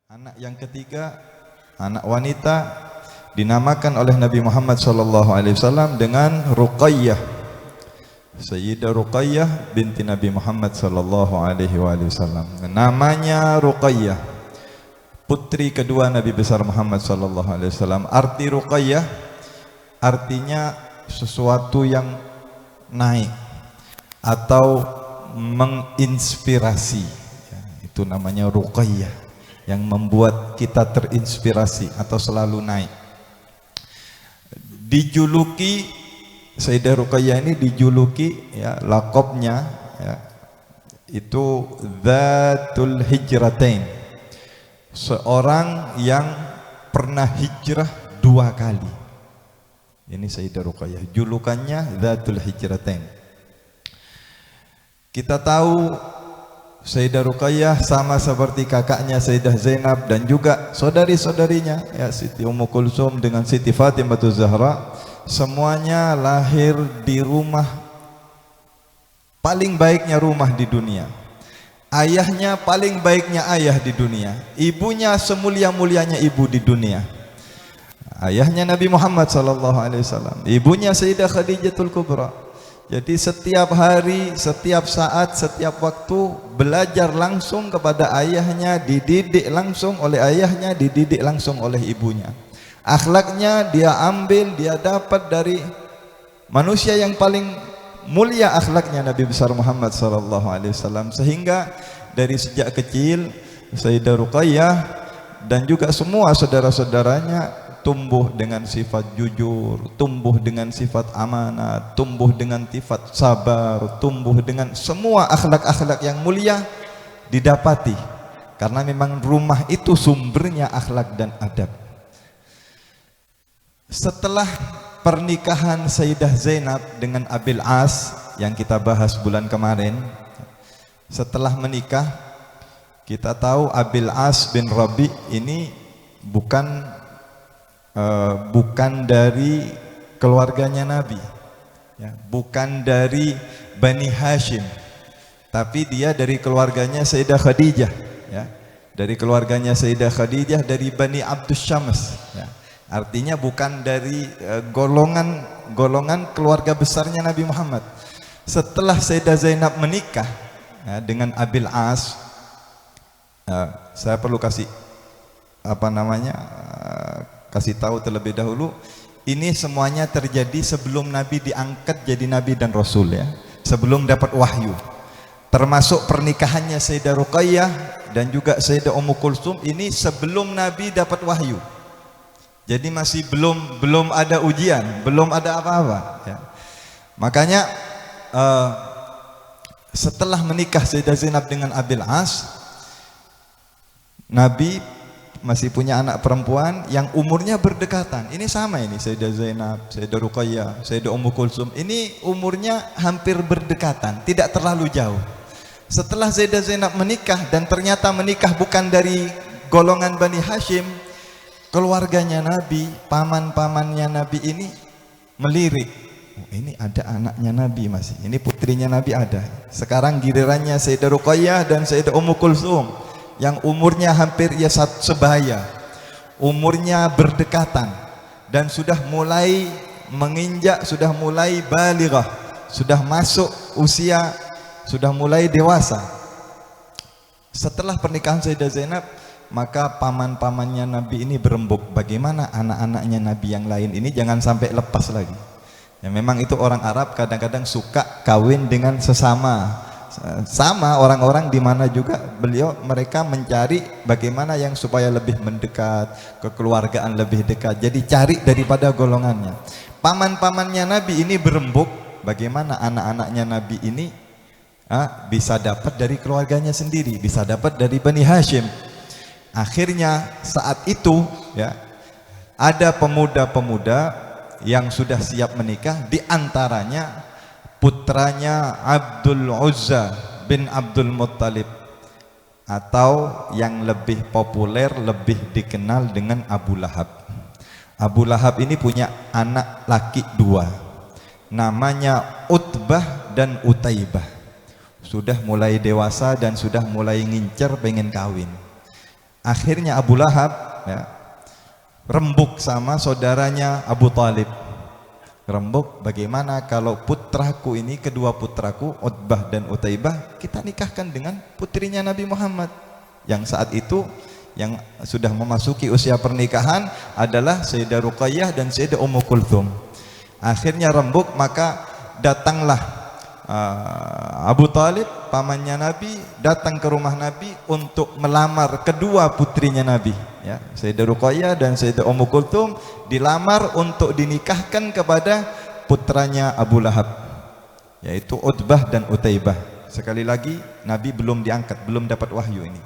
Anak yang ketiga, anak wanita dinamakan oleh Nabi Muhammad SAW dengan Ruqayyah. Sayyidah Ruqayyah binti Nabi Muhammad SAW. Namanya Ruqayyah, putri kedua Nabi besar Muhammad SAW. Arti Ruqayyah artinya sesuatu yang naik atau menginspirasi. Itu namanya Ruqayyah, yang membuat kita terinspirasi atau selalu naik. Dijuluki Sayyidah Ruqayyah ini dijuluki ya, lakopnya ya, itu Dzatul Hijratain, seorang yang pernah hijrah 2 kali. Ini Sayyidah Ruqayyah, julukannya Dzatul Hijratain. Kita tahu Sayyidah Ruqayyah sama seperti kakaknya Sayyidah Zainab dan juga saudari-saudarinya ya, Siti Ummu Kulsum dengan Siti Fatimah Zahra, semuanya lahir di rumah paling baiknya rumah di dunia. Ayahnya paling baiknya ayah di dunia, ibunya semulia-mulianya ibu di dunia. Ayahnya Nabi Muhammad SAW, ibunya Sayyidah Khadijatul Kubra. Jadi setiap hari, setiap saat, setiap waktu belajar langsung kepada ayahnya, dididik langsung oleh ayahnya, dididik langsung oleh ibunya. Akhlaknya dia ambil, dia dapat dari manusia yang paling mulia akhlaknya, Nabi besar Muhammad SAW. Sehingga dari sejak kecil Sayyidah Ruqayyah dan juga semua saudara-saudaranya tumbuh dengan sifat jujur, tumbuh dengan sifat amanah, tumbuh dengan sifat sabar, tumbuh dengan semua akhlak-akhlak yang mulia didapati. Karena memang rumah itu sumbernya akhlak dan adab. Setelah pernikahan Sayyidah Zainab dengan Abil As yang kita bahas bulan kemarin, setelah menikah kita tahu Abil As bin Rabi ini bukan dari keluarganya Nabi ya, bukan dari Bani Hashim, tapi dia dari keluarganya Sayyidah Khadijah ya, dari keluarganya Sayyidah Khadijah dari Bani Abdus Syams ya. Artinya bukan dari golongan keluarga besarnya Nabi Muhammad. Setelah Sayyidah Zainab menikah ya, dengan Abil As, saya perlu kasih kasih tahu terlebih dahulu, ini semuanya terjadi sebelum Nabi diangkat jadi Nabi dan Rasul ya, sebelum dapat wahyu. Termasuk pernikahannya Sayyidah Ruqayyah dan juga Sayyidah Ummu Kulsum ini sebelum Nabi dapat wahyu. Jadi masih belum ada ujian, belum ada apa-apa ya. Makanya setelah menikah Sayyidah Zainab dengan Abil As, Nabi masih punya anak perempuan yang umurnya berdekatan. Ini sama ini Sayyidah Zainab, Sayyidah Ruqayyah, Sayyidah Ummu Kulsum. Ini umurnya hampir berdekatan, tidak terlalu jauh. Setelah Sayyidah Zainab menikah dan ternyata menikah bukan dari golongan Bani Hashim, keluarganya Nabi, paman-pamannya Nabi ini melirik. Oh, ini ada anaknya Nabi masih. Ini putrinya Nabi ada. Sekarang gilirannya Sayyidah Ruqayyah dan Sayyidah Ummu Kulsum yang umurnya hampir ya sebaya, umurnya berdekatan dan sudah mulai menginjak, sudah mulai balighah, sudah masuk usia, sudah mulai dewasa. Setelah pernikahan Sayyidah Zainab, maka paman-pamannya Nabi ini berembuk, bagaimana anak-anaknya Nabi yang lain ini jangan sampai lepas lagi. Ya, memang itu orang Arab kadang-kadang suka kawin dengan sesama. Sama orang-orang di mana juga mereka mencari bagaimana yang supaya lebih mendekat, kekeluargaan lebih dekat. Jadi cari daripada golongannya. Paman-pamannya Nabi ini berembuk, bagaimana anak-anaknya Nabi ini bisa dapat dari keluarganya sendiri, bisa dapat dari Bani Hashim. Akhirnya saat itu ya, ada pemuda-pemuda yang sudah siap menikah, di antaranya putranya Abdul Uzza bin Abdul Muttalib, atau yang lebih populer, lebih dikenal dengan Abu Lahab. Abu Lahab ini punya anak laki 2, namanya Utbah dan Utaibah. Sudah mulai dewasa dan sudah mulai ngincer pengen kawin. Akhirnya Abu Lahab ya, rembuk sama saudaranya Abu Talib. Rembuk, bagaimana kalau putraku ini, kedua putraku Utbah dan Utaibah, kita nikahkan dengan putrinya Nabi Muhammad, yang saat itu yang sudah memasuki usia pernikahan adalah Sayyidah Ruqayyah dan Sayyidah Ummu Kulthum. Akhirnya rembuk, maka datanglah Abu Talib, pamannya Nabi, datang ke rumah Nabi untuk melamar kedua putrinya Nabi ya, Sayyidah Ruqayyah dan Sayyidah Ummu Kulthum, dilamar untuk dinikahkan kepada putranya Abu Lahab, yaitu Utbah dan Utaibah. Sekali lagi, Nabi belum diangkat, belum dapat wahyu ini.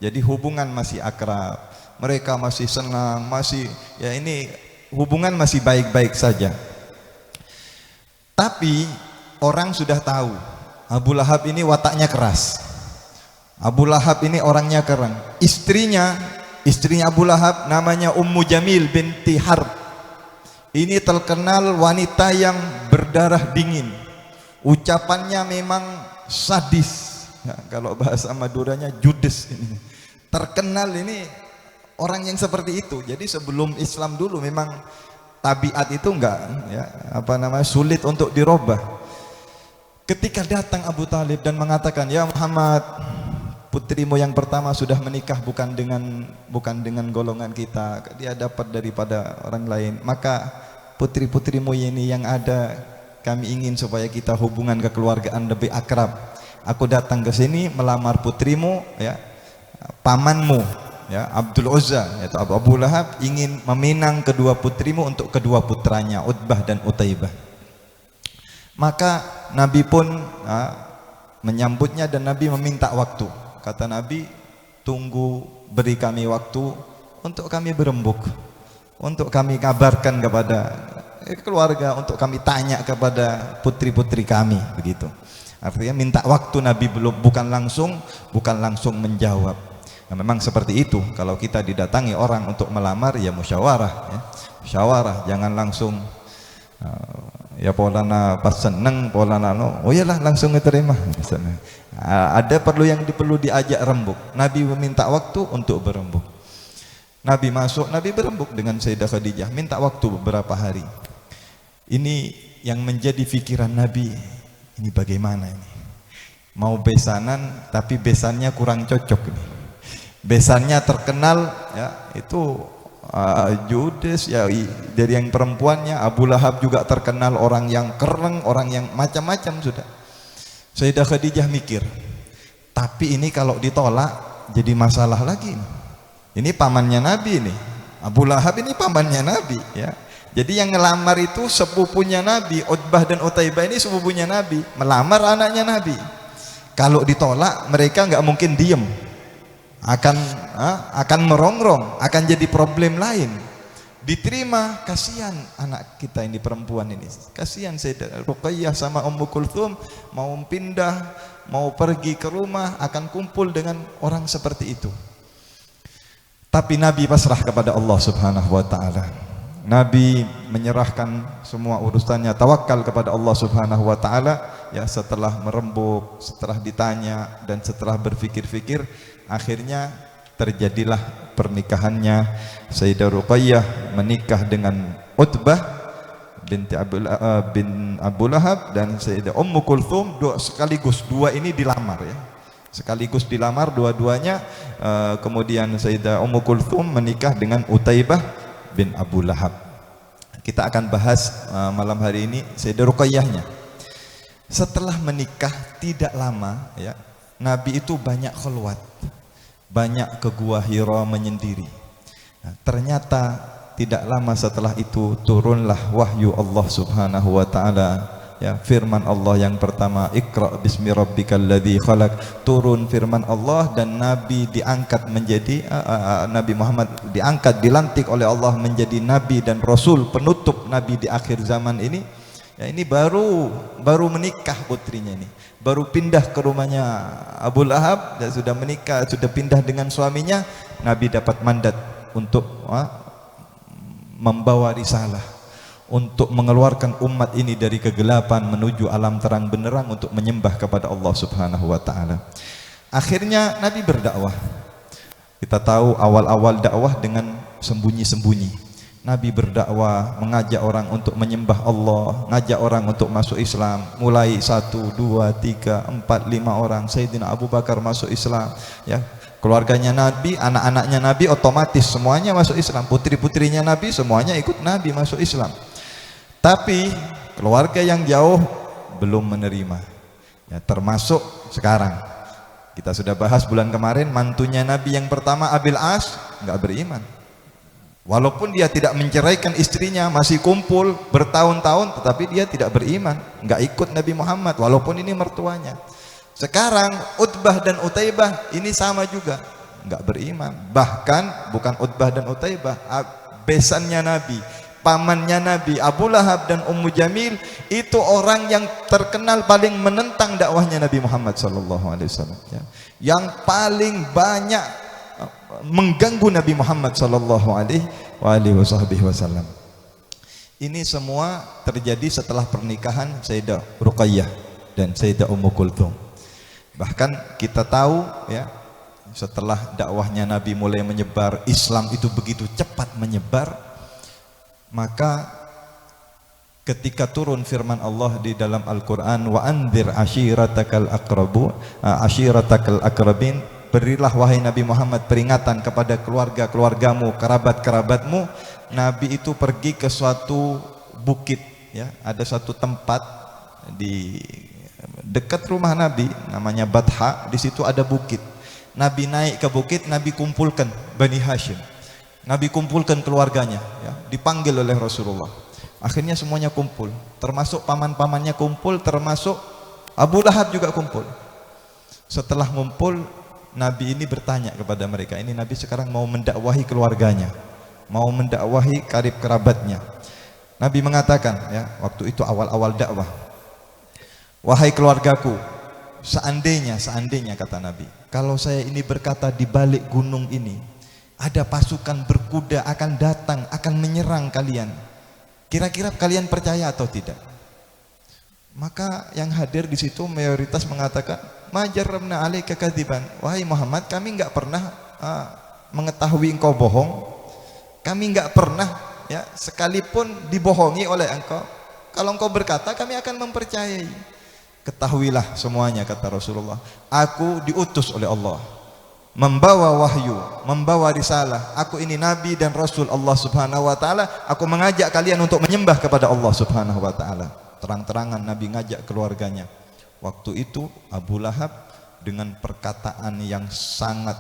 Jadi hubungan masih akrab, mereka masih senang, masih ya, ini hubungan masih baik-baik saja. Tapi orang sudah tahu Abu Lahab ini wataknya keras. Abu Lahab ini orangnya keren. Istrinya Abu Lahab namanya Ummu Jamil binti Harb. Ini terkenal wanita yang berdarah dingin. Ucapannya memang sadis ya, kalau bahasa Maduranya judes ini. Terkenal ini orang yang seperti itu. Jadi sebelum Islam dulu memang tabiat itu enggak ya, sulit untuk dirubah. Ketika datang Abu Talib dan mengatakan, "Ya Muhammad, putrimu yang pertama sudah menikah bukan dengan golongan kita, dia dapat daripada orang lain. Maka putri-putrimu ini yang ada, kami ingin supaya kita hubungan kekeluargaan lebih akrab. Aku datang ke sini melamar putrimu ya, pamanmu ya, Abdul Uzza yaitu Abu Lahab ingin meminang kedua putrimu untuk kedua putranya Utbah dan Utaibah." Maka Nabi pun menyambutnya dan Nabi meminta waktu. Kata Nabi, "Tunggu, beri kami waktu untuk kami berembuk, untuk kami kabarkan kepada keluarga, untuk kami tanya kepada putri-putri kami." Begitu. Artinya minta waktu. Nabi bukan langsung menjawab. Nah, memang seperti itu. Kalau kita didatangi orang untuk melamar, ya musyawarah ya. Musyawarah, jangan langsung ya polana pas seneng, polana no, oh iyalah langsung diterima. Ada perlu diajak rembuk. Nabi meminta waktu untuk berembuk. Nabi masuk, Nabi berembuk dengan Sayyidah Khadijah, minta waktu beberapa hari. Ini yang menjadi pikiran Nabi, ini bagaimana ini? Mau besanan tapi besannya kurang cocok ini. Besannya terkenal ya, itu judes ya, dari yang perempuannya. Abu Lahab juga terkenal orang yang keren, orang yang macam-macam sudah. Sayyidah Khadijah mikir, tapi ini kalau ditolak jadi masalah lagi. Ini pamannya Nabi ini, Abu Lahab ini pamannya Nabi ya. Jadi yang ngelamar itu sepupunya Nabi, Utbah dan Utaibah ini sepupunya Nabi, melamar anaknya Nabi. Kalau ditolak mereka nggak mungkin diem, akan merongrong, akan jadi problem lain. Diterima, kasihan anak kita ini, perempuan ini, kasihan Sayyidah Ruqayyah sama Ummu Kulthum mau pindah, mau pergi ke rumah, akan kumpul dengan orang seperti itu. Tapi Nabi pasrah kepada Allah Subhanahu wa taala. Nabi menyerahkan semua urusannya, tawakal kepada Allah Subhanahu wa taala ya. Setelah merembuk, setelah ditanya dan setelah berfikir-fikir, akhirnya terjadilah pernikahannya. Sayyidah Ruqayyah menikah dengan Utbah binti bin Abu Lahab dan Sayyidah Ummu Kulthum, sekaligus dua ini dilamar ya. Sekaligus dilamar dua-duanya. Kemudian Sayyidah Ummu Kulthum menikah dengan Utaibah bin Abu Lahab. Kita akan bahas malam hari ini Sayyidah Ruqayyahnya. Setelah menikah tidak lama ya, Nabi itu banyak khalwat, banyak ke Gua Hira menyendiri. Nah, ternyata tidak lama setelah itu turunlah wahyu Allah Subhanahu wa taala ya, firman Allah yang pertama, Iqra bismi rabbikal ladzi khalaq. Turun firman Allah dan Nabi diangkat menjadi Nabi Muhammad diangkat, dilantik oleh Allah menjadi nabi dan rasul penutup nabi di akhir zaman ini. Ya, ini baru menikah putrinya ini. Baru pindah ke rumahnya Abu Lahab dan sudah menikah, sudah pindah dengan suaminya. Nabi dapat mandat untuk membawa risalah, untuk mengeluarkan umat ini dari kegelapan menuju alam terang benderang, untuk menyembah kepada Allah Subhanahu wa taala. Akhirnya Nabi berdakwah. Kita tahu awal-awal dakwah dengan sembunyi-sembunyi. Nabi berdakwah, mengajak orang untuk menyembah Allah, ngajak orang untuk masuk Islam. Mulai 1, 2, 3, 4, 5 orang. Sayyidina Abu Bakar masuk Islam, ya. Keluarganya Nabi, anak-anaknya Nabi otomatis semuanya masuk Islam. Putri-putrinya Nabi semuanya ikut Nabi masuk Islam. Tapi keluarga yang jauh belum menerima. Ya, termasuk sekarang. Kita sudah bahas bulan kemarin, mantunya Nabi yang pertama Abil As nggak beriman. Walaupun dia tidak menceraikan istrinya, masih kumpul bertahun-tahun, tetapi dia tidak beriman, nggak ikut Nabi Muhammad walaupun ini mertuanya. Sekarang Utbah dan Utaibah ini sama juga, nggak beriman. Bahkan bukan Utbah dan Utaibah, besannya Nabi, pamannya Nabi, Abu Lahab dan Ummu Jamil, itu orang yang terkenal paling menentang dakwahnya Nabi Muhammad SAW, ya. Yang paling banyak mengganggu Nabi Muhammad SAW. Ini semua terjadi setelah pernikahan Sayyidah Ruqayyah dan Sayyidah Ummu Kulthum. Bahkan kita tahu, ya, setelah dakwahnya Nabi mulai menyebar, Islam itu begitu cepat menyebar, maka ketika turun firman Allah di dalam Al-Quran, wa anzir ashiratakal akrabin, berilah wahai Nabi Muhammad peringatan kepada keluarga-keluargamu, kerabat-kerabatmu. Nabi itu pergi ke suatu bukit, ya, ada satu tempat di dekat rumah Nabi namanya Batha, di situ ada bukit. Nabi naik ke bukit, Nabi kumpulkan Bani Hashim, Nabi kumpulkan keluarganya, ya, dipanggil oleh Rasulullah. Akhirnya semuanya kumpul, termasuk paman-pamannya kumpul, termasuk Abu Lahab juga kumpul. Setelah ngumpul, Nabi ini bertanya kepada mereka, ini Nabi sekarang mau mendakwahi keluarganya, mau mendakwahi karib kerabatnya. Nabi mengatakan, ya, waktu itu awal-awal dakwah, wahai keluargaku, seandainya kata Nabi, kalau saya ini berkata di balik gunung ini ada pasukan berkuda akan datang, akan menyerang kalian, kira-kira kalian percaya atau tidak? Maka yang hadir di situ mayoritas mengatakan, majarrabna alaika kadziban, wahai Muhammad, kami enggak pernah mengetahui engkau bohong, kami enggak pernah, ya, sekalipun dibohongi oleh engkau. Kalau engkau berkata, kami akan mempercayai. Ketahuilah semuanya, kata Rasulullah, aku diutus oleh Allah, membawa wahyu, membawa risalah. Aku ini Nabi dan Rasul Allah Subhanahu wa ta'ala. Aku mengajak kalian untuk menyembah kepada Allah Subhanahu wa ta'ala. Terang-terangan Nabi ngajak keluarganya. Waktu itu Abu Lahab dengan perkataan yang sangat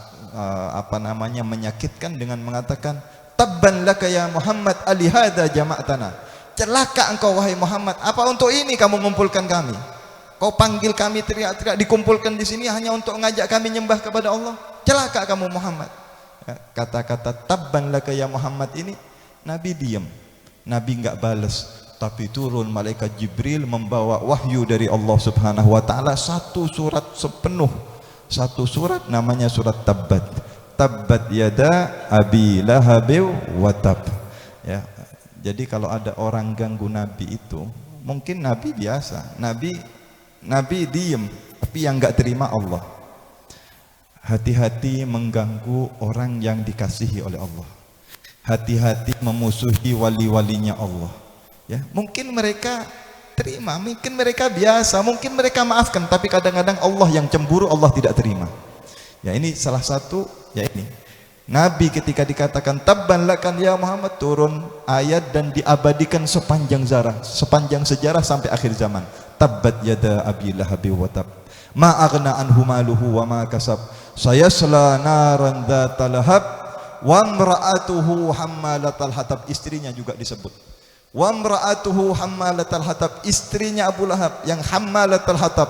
menyakitkan dengan mengatakan, tabban laka ya Muhammad alihada jama'tana, celaka engkau wahai Muhammad, apa untuk ini kamu mengumpulkan kami? Kau panggil kami teriak-teriak dikumpulkan di sini hanya untuk mengajak kami nyembah kepada Allah? Celaka kamu Muhammad. Kata-kata tabban laka ya Muhammad ini Nabi diam, Nabi enggak balas. Tapi turun malaikat Jibril membawa wahyu dari Allah Subhanahu wa ta'ala, satu surat sepenuh, satu surat namanya surat Tabbat. Tabbat yada abi lahabi wa tab, ya. Jadi kalau ada orang ganggu Nabi itu, mungkin Nabi biasa, Nabi diem, tapi yang enggak terima Allah. Hati-hati mengganggu orang yang dikasihi oleh Allah, hati-hati memusuhi wali-walinya Allah. Ya, mungkin mereka terima, mungkin mereka biasa, mungkin mereka maafkan, tapi kadang-kadang Allah yang cemburu, Allah tidak terima. Ya, ini salah satu, ya, ini Nabi ketika dikatakan tabban lakan ya Muhammad, turun ayat dan diabadikan sepanjang sejarah sampai akhir zaman. Tabbat yada abi lahabi wa tab, ma aghna anhu maluhu wa ma kasab, sayasla naran dzata lahab, wa imra'atuhu hammalatal hatab. Istrinya juga disebut, wa imra'atuhu hammalatal hatab, istrinya Abu Lahab yang hammalatal hatab.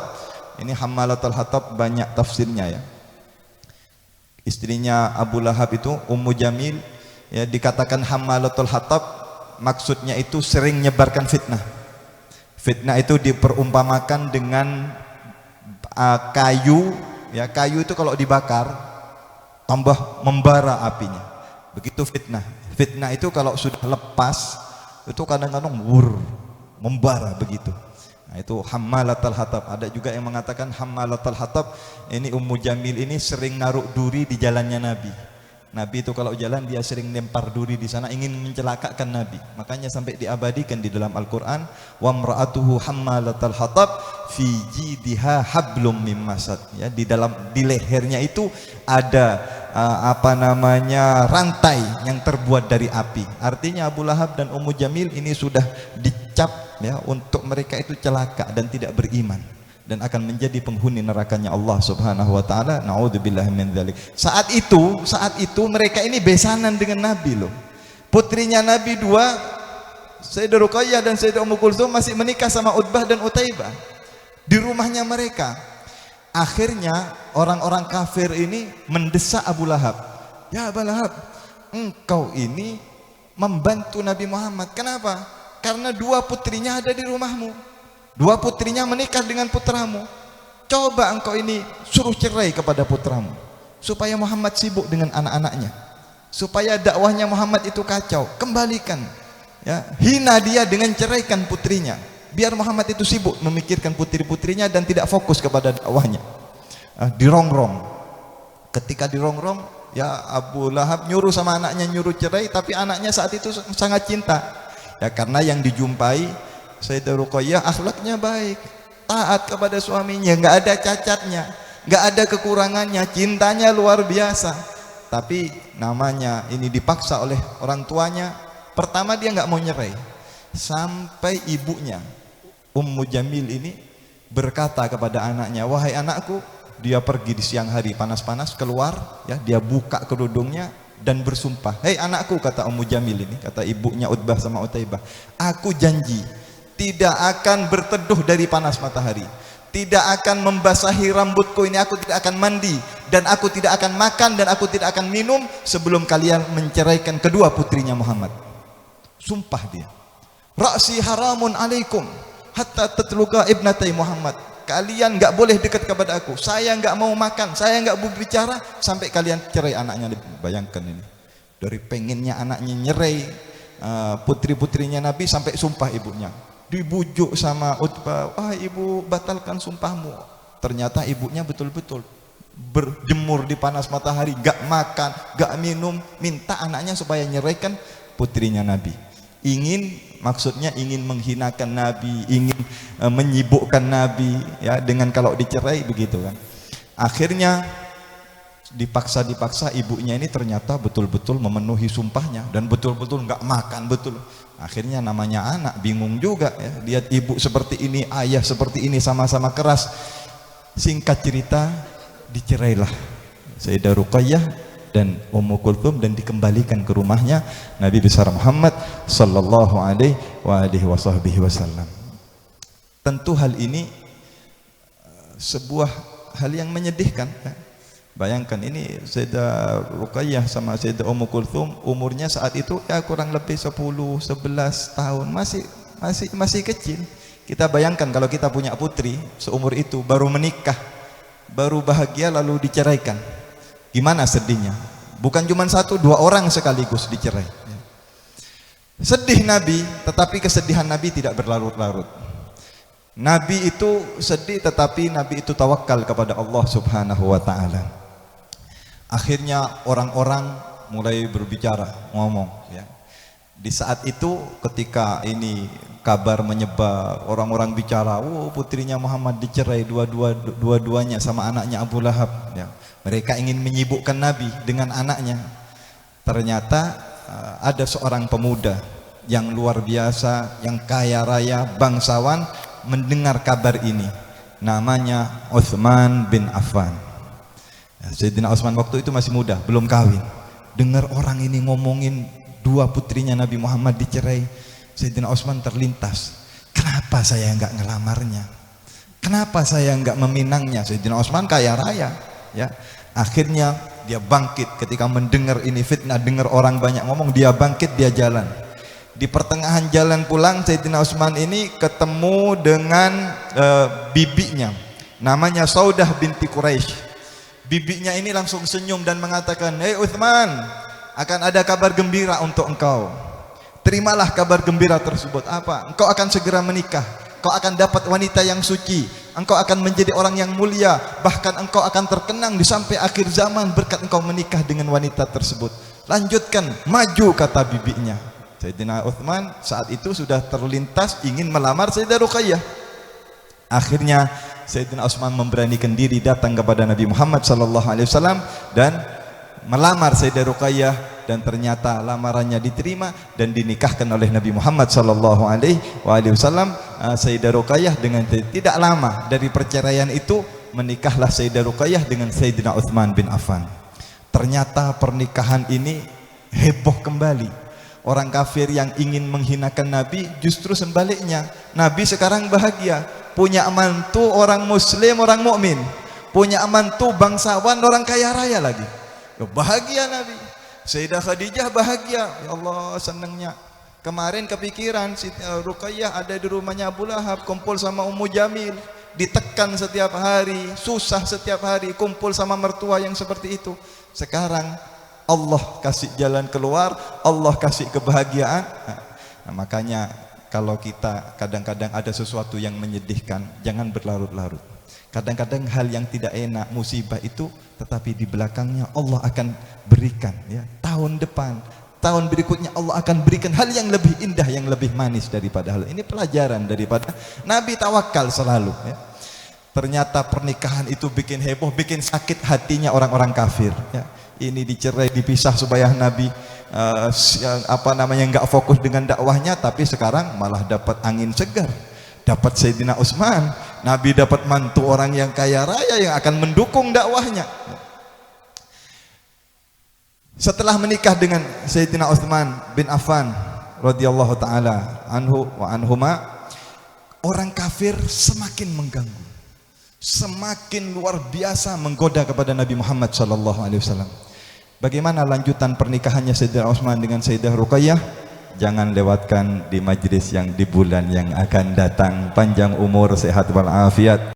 Ini hammalatal hatab banyak tafsirnya, ya. Istrinya Abu Lahab itu Ummu Jamil, ya, dikatakan hammalatul hatab, maksudnya itu sering menyebarkan fitnah. Fitnah itu diperumpamakan dengan kayu, ya, kayu itu kalau dibakar tambah membara apinya. Begitu fitnah. Fitnah itu kalau sudah lepas itu kadang-kadang membara begitu. Nah, itu hammalatul hatab. Ada juga yang mengatakan hammalatul hatab ini Ummu Jamil ini sering naruh duri di jalannya Nabi. Nabi itu kalau jalan dia sering lempar duri di sana, ingin mencelakakan Nabi. Makanya sampai diabadikan di dalam Al-Qur'an, wa mra'atuhu hammalatal hatab fi jidha hablum mim masad. Ya, di lehernya itu ada rantai yang terbuat dari api. Artinya Abu Lahab dan Ummu Jamil ini sudah dicap ya untuk mereka itu celaka dan tidak beriman, dan akan menjadi penghuni nerakanya Allah Subhanahu wa taala. Naudzubillah min dzalik. Saat itu mereka ini besanan dengan Nabi loh. Putrinya Nabi dua, Sayyidah Ruqayyah dan Sayyidah Ummu Kulsum, masih menikah sama Utbah dan Utaibah di rumahnya mereka. Akhirnya orang-orang kafir ini mendesak Abu Lahab. Ya Abu Lahab, engkau ini membantu Nabi Muhammad. Kenapa? Karena dua putrinya ada di rumahmu. Dua putrinya menikah dengan putramu. Coba engkau ini suruh cerai kepada putramu, supaya Muhammad sibuk dengan anak-anaknya, supaya dakwahnya Muhammad itu kacau. Kembalikan ya, hina dia dengan ceraikan putrinya, biar Muhammad itu sibuk memikirkan putri-putrinya dan tidak fokus kepada dakwahnya. Dirongrong. Ketika dirongrong, ya Abu Lahab nyuruh sama anaknya, nyuruh cerai, tapi anaknya saat itu sangat cinta. Ya karena yang dijumpai Sayyidah Ruqayyah akhlaknya baik, taat kepada suaminya, nggak ada cacatnya, nggak ada kekurangannya, cintanya luar biasa. Tapi namanya ini dipaksa oleh orang tuanya. Pertama dia nggak mau nyerai, sampai ibunya Ummu Jamil ini berkata kepada anaknya, wahai anakku. Dia pergi di siang hari panas-panas keluar, ya dia buka kerudungnya dan bersumpah, hei anakku, kata Ummu Jamil ini, kata ibunya Utbah sama Utaibah, aku janji tidak akan berteduh dari panas matahari, tidak akan membasahi rambutku ini, aku tidak akan mandi, dan aku tidak akan makan, dan aku tidak akan minum sebelum kalian menceraikan kedua putrinya Muhammad. Sumpah dia, ra'si haramun alaikum hatta tatluqa ibnatai Muhammad. Kalian nggak boleh dekat kepada aku, saya nggak mau makan, saya nggak mau bicara sampai kalian cerai anaknya. Bayangkan ini, dari pengennya anaknya nyerai putri-putrinya Nabi sampai sumpah ibunya. Dibujuk sama Utbah, wah ibu batalkan sumpahmu. Ternyata ibunya betul-betul berjemur di panas matahari, gak makan, gak minum, minta anaknya supaya nyeraikan putrinya Nabi. Maksudnya ingin menghinakan Nabi, ingin menyibukkan Nabi ya, dengan kalau dicerai begitu kan. Akhirnya dipaksa ibunya ini ternyata betul-betul memenuhi sumpahnya dan betul-betul nggak makan betul. Akhirnya namanya anak bingung juga ya, lihat ibu seperti ini, ayah seperti ini, sama-sama keras. Singkat cerita, dicerailah Sayyidah Ruqayyah dan Ummu Kulthum dan dikembalikan ke rumahnya Nabi besar Muhammad sallallahu alaihi wasallam. Tentu hal ini sebuah hal yang menyedihkan ya. Bayangkan ini Sayyidah Ruqayyah sama Sayyidah Ummu Kulthum umurnya saat itu ya kurang lebih 10-11 tahun, masih kecil. Kita bayangkan kalau kita punya putri seumur itu, baru menikah, baru bahagia lalu diceraikan. Gimana sedihnya? Bukan cuma 1-2 orang sekaligus dicerai. Sedih Nabi, tetapi kesedihan Nabi tidak berlarut-larut. Nabi itu sedih, tetapi Nabi itu tawakal kepada Allah Subhanahu wa taala. Akhirnya orang-orang mulai berbicara, ngomong ya. Di saat itu ketika ini kabar menyebar, orang-orang bicara, putrinya Muhammad dicerai dua-duanya sama anaknya Abu Lahab ya. Mereka ingin menyibukkan Nabi dengan anaknya. Ternyata ada seorang pemuda yang luar biasa, yang kaya raya, bangsawan, mendengar kabar ini. Namanya Utsman bin Affan. Sayyidina Utsman waktu itu masih muda, belum kawin. Dengar orang ini ngomongin dua putrinya Nabi Muhammad dicerai, Sayyidina Utsman terlintas, kenapa saya enggak ngelamarnya? Kenapa saya enggak meminangnya? Sayyidina Utsman kaya raya ya. Akhirnya dia bangkit ketika mendengar ini fitnah, dengar orang banyak ngomong, dia bangkit, dia jalan. Di pertengahan jalan pulang, Sayyidina Utsman ini ketemu dengan bibinya, namanya Saudah binti Quraisy. Bibinya ini langsung senyum dan mengatakan, hei Utsman, akan ada kabar gembira untuk engkau. Terimalah kabar gembira tersebut. Apa? Engkau akan segera menikah, kau akan dapat wanita yang suci, engkau akan menjadi orang yang mulia, bahkan engkau akan terkenang di sampai akhir zaman berkat engkau menikah dengan wanita tersebut. Lanjutkan, maju, kata bibinya. Sayyidina Utsman saat itu sudah terlintas ingin melamar Sayyidah Ruqayyah. Akhirnya Sayyidina Utsman memberanikan diri datang kepada Nabi Muhammad SAW dan melamar Sayyidah Ruqayyah, dan ternyata lamarannya diterima dan dinikahkan oleh Nabi Muhammad SAW. Sayyidah Ruqayyah dengan tidak lama dari perceraian itu menikahlah Sayyidah Ruqayyah dengan Sayyidina Utsman bin Affan. Ternyata pernikahan ini heboh kembali. Orang kafir yang ingin menghinakan Nabi justru sebaliknya. Nabi sekarang bahagia, punya mantu orang muslim, orang mukmin, punya mantu bangsawan, orang kaya raya lagi. Bahagia Nabi. Sayyidah Khadijah bahagia, ya Allah senangnya. Kemarin kepikiran si Ruqayyah ada di rumahnya Abu Lahab, kumpul sama Ummu Jamil, ditekan setiap hari, susah setiap hari, kumpul sama mertua yang seperti itu. Sekarang Allah kasih jalan keluar, Allah kasih kebahagiaan. Nah, makanya kalau kita kadang-kadang ada sesuatu yang menyedihkan, jangan berlarut-larut. Kadang-kadang hal yang tidak enak, musibah itu, tetapi di belakangnya Allah akan berikan, ya, tahun depan, tahun berikutnya Allah akan berikan hal yang lebih indah, yang lebih manis daripada hal ini. Pelajaran daripada Nabi tawakal selalu, ya. Ternyata pernikahan itu bikin heboh, bikin sakit hatinya orang-orang kafir, ya. Ini dicerai, dipisah supaya Nabi nggak fokus dengan dakwahnya, tapi sekarang malah dapat angin segar, dapat Sayyidina Utsman. Nabi dapat mantu orang yang kaya raya yang akan mendukung dakwahnya. Setelah menikah dengan Sayyidina Utsman bin Affan radhiyallahu taala anhu wa anhuma, orang kafir semakin mengganggu, semakin luar biasa menggoda kepada Nabi Muhammad SAW. Bagaimana lanjutan pernikahannya Sayyidina Utsman dengan Sayyidah Ruqayyah? Jangan lewatkan di majlis yang di bulan yang akan datang. Panjang umur, sehat walafiat.